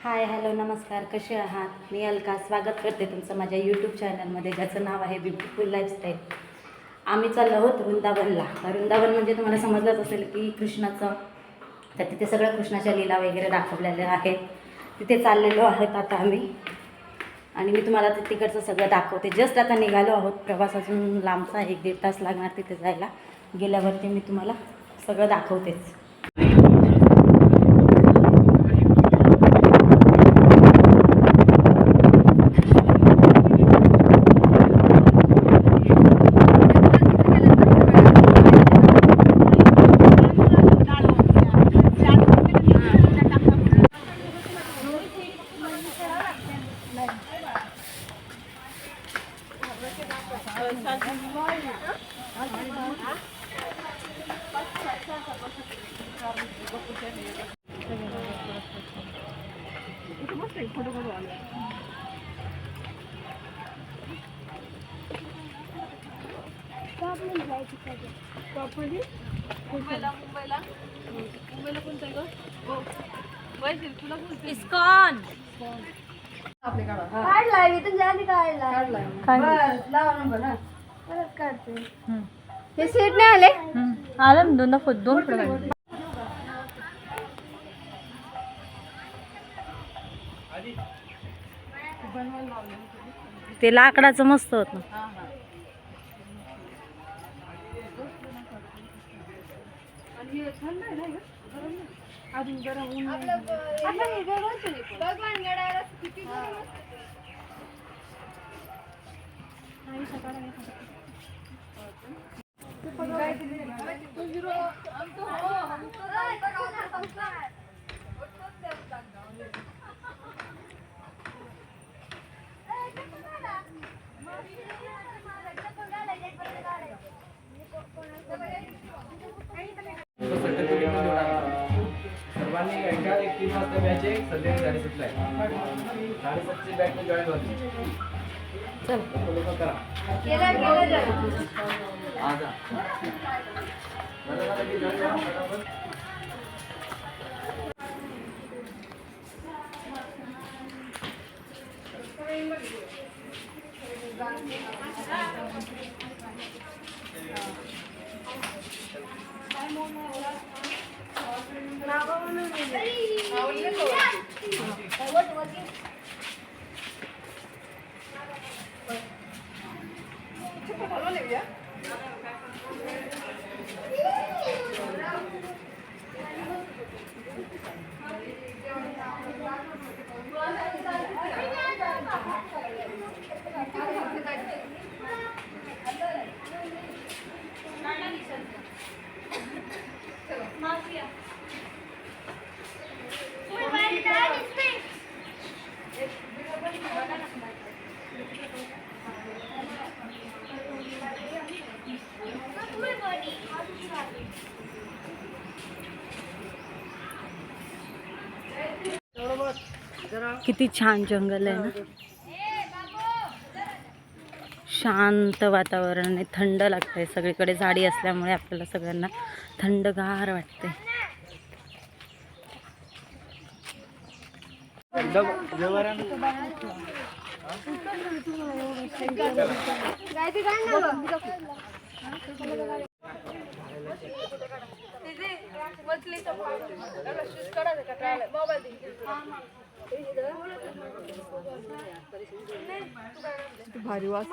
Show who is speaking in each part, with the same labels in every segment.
Speaker 1: Hi hello नमस्कार, कसे आहात? मी अलका स्वागत करते तुमचं माझ्या यूट्यूब चॅनलमध्ये, ज्याचं नाव आहे ब्युटिफुल लाईफस्टाईल. आम्ही चाललो आहोत वृंदावनला. वृंदावन म्हणजे तुम्हाला समजलंच असेल की कृष्णाचं, तर तिथे सगळं कृष्णाच्या लीला वगैरे दाखवलेल्या आहेत. तिथे चाललेलो आहोत आता आम्ही, आणि मी तुम्हाला तिकडचं सगळं दाखवते. जस्ट आता निघालो आहोत. प्रवास अजून लांबचा 1-1.5 तास लागणार तिथे जायला. गेल्यावरती मी तुम्हाला सगळं दाखवतेच.
Speaker 2: इस्कॉन
Speaker 3: काढलाय इथून जाली काढलाय बस लावा नंबर ना परत काढते हे सीट नाही आले
Speaker 2: आलं दोन फोटो ते लाकडाचं मस्त होतं.
Speaker 3: भगवान गडावर किती
Speaker 4: सर्वांनी एकदा 3 वाजता बॅच आहे. संध्याकाळी 7:30 आहे. 7:30ची बॅच मध्ये जॉईन व्हायची. चल लोक करा.
Speaker 3: केला
Speaker 4: आज मला की जॉईन व्हा.
Speaker 1: किती छान जंगल आहे ना. शांत वातावरण आहे. थंड लागतंय. सगळीकडे झाडी असल्यामुळे आपल्याला सगळ्यांना थंडगार वाटते.
Speaker 3: भारी वास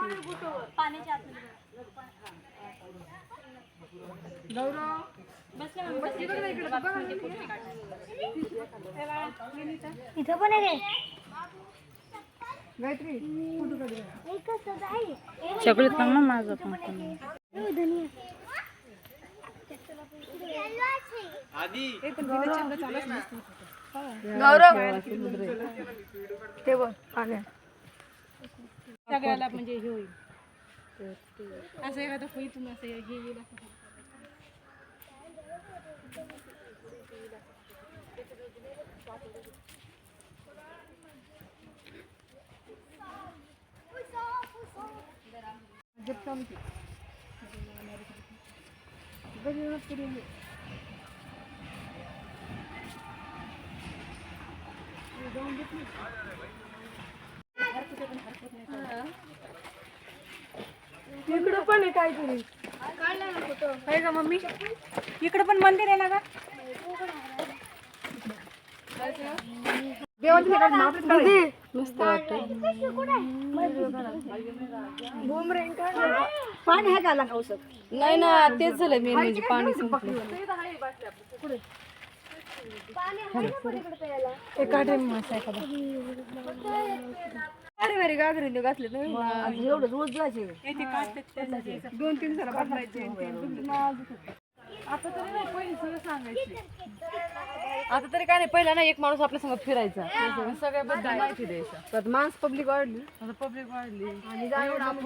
Speaker 3: इथं पण आहे गायत्री
Speaker 1: चॉकलेट पण ना माझं पण.
Speaker 3: गौरव ते बघ पाण्या
Speaker 2: सगळ्याला म्हणजे हे होईल असं एखादं होईल असं हे येईल असं. इकडं पण आहे काहीतरी आहे का मम्मी? इकडं पण मंदिर आहे ना का? मस्त वाटतं.
Speaker 3: पाणी आहे का आला औषध?
Speaker 2: नाही ना, तेच झालं मेन म्हणजे पाणी संपलं. एका टाइम मासा आहे का? अरे भारी गागरी घातले तुम्ही.
Speaker 3: एवढं रोज जायचे.
Speaker 2: 2-3 सर बनवायचे. आता तरी नाही, पहिले सगळं सांगायचे. आता तरी काय नाही, पहिला ना एक माणूस आपल्या संग फिरायचा, सगळ्याबद्दल माहिती द्यायचा. तर माणस पब्लिक वाढली, आता पब्लिक वाढली आणि एवढं आपण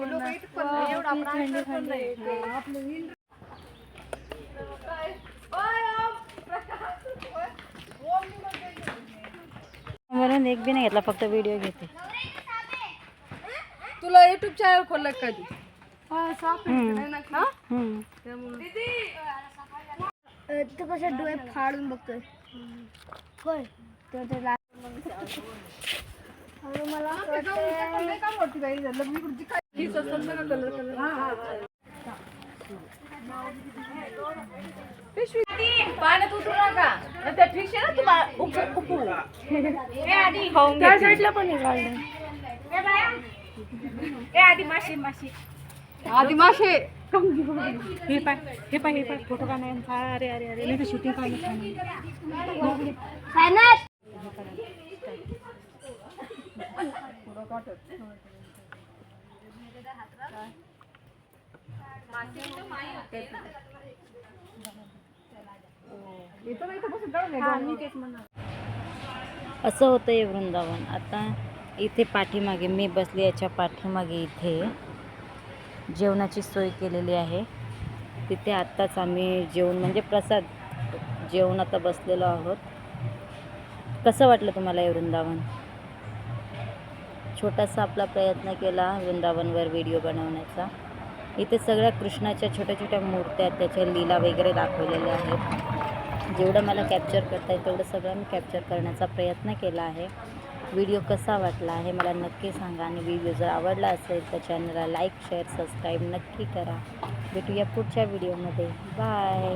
Speaker 1: म्हणून एक बी नाही घेतला, फक्त व्हिडिओ घेते.
Speaker 2: तुला युट्यूब चॅनल खोललं का कधी?
Speaker 3: तू कसं डोळे फाडून बघतोय होय तर ते मला
Speaker 2: पाण्यात उतरू नका, त्या फिश आहे ना तुम्हाला त्या साईडला पण आधी मासे हे पाय फोटो काढण्याचा. अरे अरे अरे नाही तर शूटिंग
Speaker 1: असं होतं हे वृंदावन. आता इथे पाठीमागे मी बसली, याच्या पाठीमागे इथे जेवणाची सोय केलेली आहे. तिथे आत्ताच आम्ही जेवण म्हणजे प्रसाद जेवण आता बसलेलो आहोत. कसं वाटलं तुम्हाला हे वृंदावन? छोटासा आपला प्रयत्न केला वृंदावनवर व्हिडिओ बनवण्याचा. इथे सगळ्या कृष्णाच्या छोट्या छोट्या मूर्त्या, त्याच्या लीला वगैरे दाखवलेल्या आहेत. जेवढं मला कॅप्चर करता येईल तेवढं सगळं मी कॅप्चर करण्याचा प्रयत्न केला आहे. व्हिडिओ कसा वाटला आहे मला नक्की सांगा, आणि व्हिडिओ जर आवडला असेल तर चॅनलला लाईक शेअर सबस्क्राईब नक्की करा. भेटूया पुढच्या व्हिडिओमध्ये. बाय.